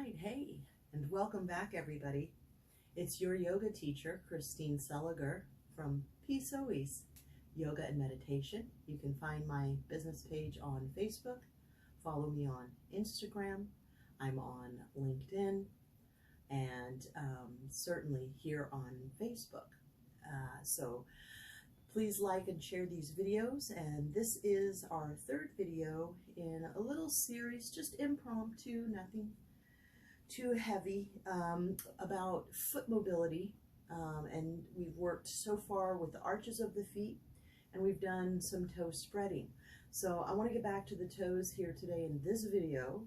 right, hey, and welcome back everybody. It's your yoga teacher, Christine Seliger from Peace Oase Yoga and Meditation. You can find my business page on Facebook, follow me on Instagram, I'm on LinkedIn, and certainly here on Facebook. So please like and share these videos, and this is our third video in a little series, just impromptu, nothing too heavy, about foot mobility, and we've worked so far with the arches of the feet, and we've done some toe spreading. So I want to get back to the toes here today in this video,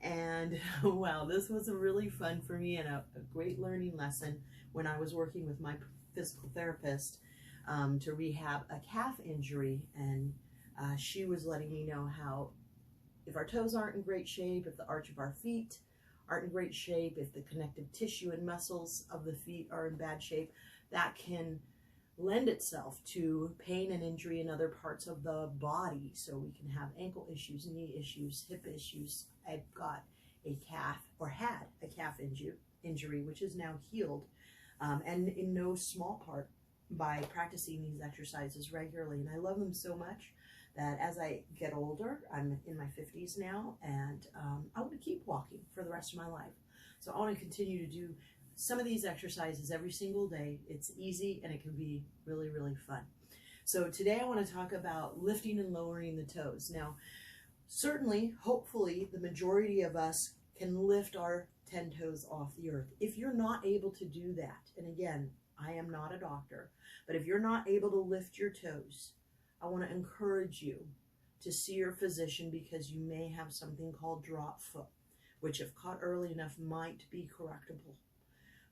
and wow, this was a really fun for me and a great learning lesson when I was working with my physical therapist to rehab a calf injury, and she was letting me know how if our toes aren't in great shape, if the arch of our feet aren't in great shape, if the connective tissue and muscles of the feet are in bad shape, that can lend itself to pain and injury in other parts of the body. So we can have ankle issues, knee issues, hip issues. I've got a calf, or had a calf injury, which is now healed, and in no small part by practicing these exercises regularly. And I love them so much that as I get older, I'm in my 50s now, and I want to keep walking for the rest of my life. So I want to continue to do some of these exercises every single day. It's easy and it can be really, really fun. So today I want to talk about lifting and lowering the toes. Now, certainly, hopefully, the majority of us can lift our 10 toes off the earth. If you're not able to do that, and again, I am not a doctor, but if you're not able to lift your toes, I want to encourage you to see your physician, because you may have something called drop foot, which if caught early enough might be correctable.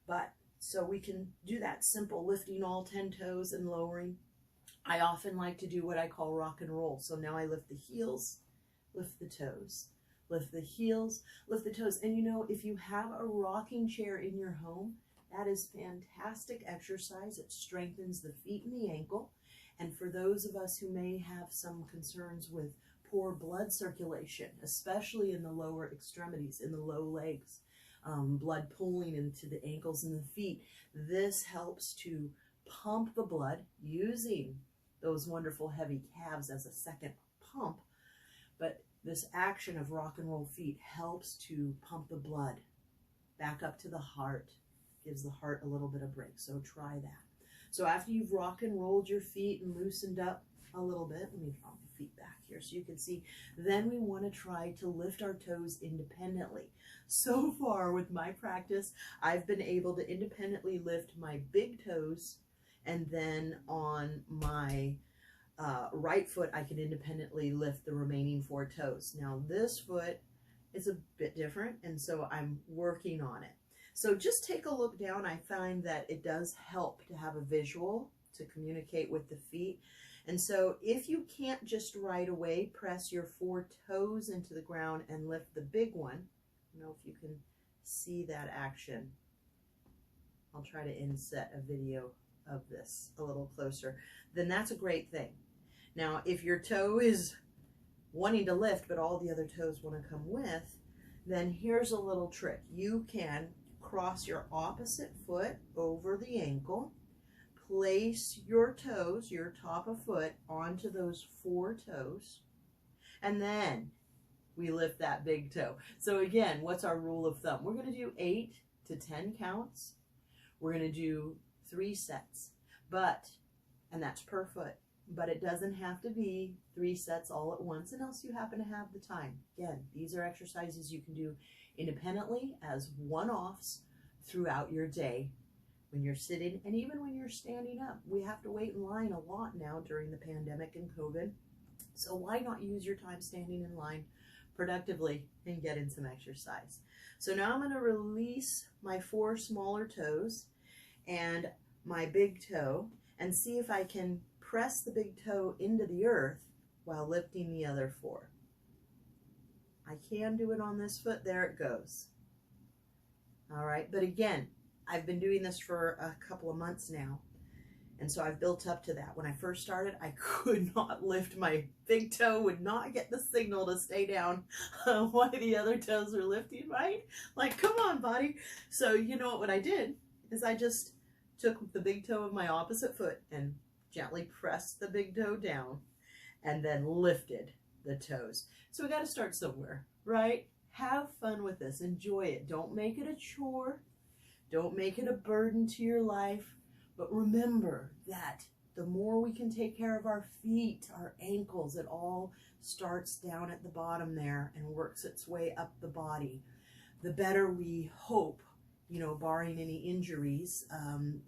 But so we can do that simple lifting all 10 toes and lowering. I often like to do what I call rock and roll. So now I lift the heels, lift the toes, lift the heels, lift the toes. And you know, if you have a rocking chair in your home, that is fantastic exercise. It strengthens the feet and the ankle. And for those of us who may have some concerns with poor blood circulation, especially in the lower extremities, in the low legs, blood pooling into the ankles and the feet, this helps to pump the blood using those wonderful heavy calves as a second pump. But this action of rock and roll feet helps to pump the blood back up to the heart, gives the heart a little bit of break. So try that. So after you've rock and rolled your feet and loosened up a little bit, let me draw my feet back here so you can see, then we want to try to lift our toes independently. So far with my practice, I've been able to independently lift my big toes, and then on my right foot, I can independently lift the remaining 4 toes. Now this foot is a bit different, and so I'm working on it. So just take a look down. I find that it does help to have a visual to communicate with the feet. And so if you can't just right away press your 4 toes into the ground and lift the big one, I don't know if you can see that action. I'll try to inset a video of this a little closer. Then that's a great thing. Now, if your toe is wanting to lift, but all the other toes want to come with, then here's a little trick. You can cross your opposite foot over the ankle, place your toes, your top of foot, onto those 4 toes, and then we lift that big toe. So again, what's our rule of thumb? We're going to do 8 to 10 counts. We're going to do 3 sets, and that's per foot. But it doesn't have to be 3 sets all at once unless you happen to have the time. Again, these are exercises you can do independently as one-offs throughout your day when you're sitting and even when you're standing up. We have to wait in line a lot now during the pandemic and COVID. So why not use your time standing in line productively and get in some exercise? So now I'm going to release my 4 smaller toes and my big toe and see if I can press the big toe into the earth while lifting the other 4. I can do it on this foot. There it goes. All right, but again, I've been doing this for a couple of months now, And so I've built up to that. When I first started, I could not lift my big toe, would not get the signal to stay down while the other toes were lifting, right? Like, come on, body. So you know what I did is I just took the big toe of my opposite foot and gently pressed the big toe down and then lifted the toes. So we got to start somewhere, right? Have fun with this. Enjoy it. Don't make it a chore. Don't make it a burden to your life. But remember that the more we can take care of our feet, our ankles, it all starts down at the bottom there and works its way up the body. The better we hope, you know, barring any injuries,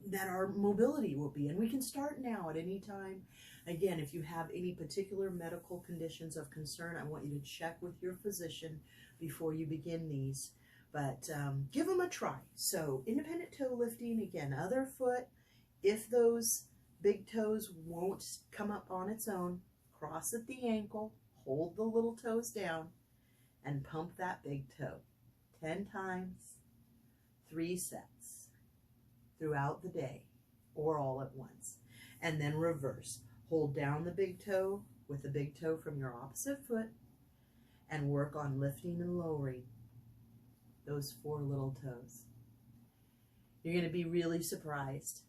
that our mobility will be. And we can start now at any time. Again, if you have any particular medical conditions of concern, I want you to check with your physician before you begin these. But give them a try. So independent toe lifting, again, other foot. If those big toes won't come up on its own, cross at the ankle, hold the little toes down, and pump that big toe 10 times, 3 sets throughout the day or all at once. And then reverse. Hold down the big toe with the big toe from your opposite foot and work on lifting and lowering those 4 little toes. You're going to be really surprised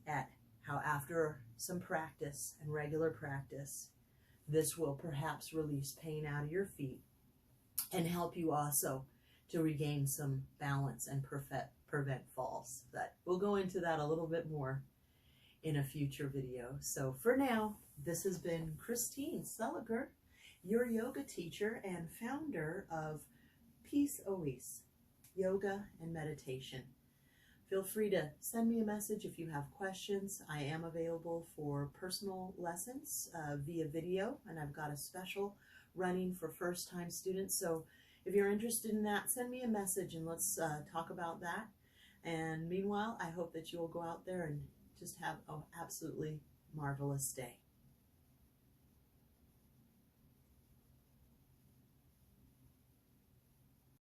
at how after some practice and regular practice, this will perhaps release pain out of your feet and help you also to regain some balance and prevent falls. But we'll go into that a little bit more in a future video. So for now, this has been Christine Seliger, your yoga teacher and founder of Peace Oase Yoga and Meditation. Feel free to send me a message if you have questions. I am available for personal lessons via video, and I've got a special running for first-time students. So if you're interested in that, send me a message and let's talk about that. And meanwhile, I hope that you'll go out there and just have an absolutely marvelous day.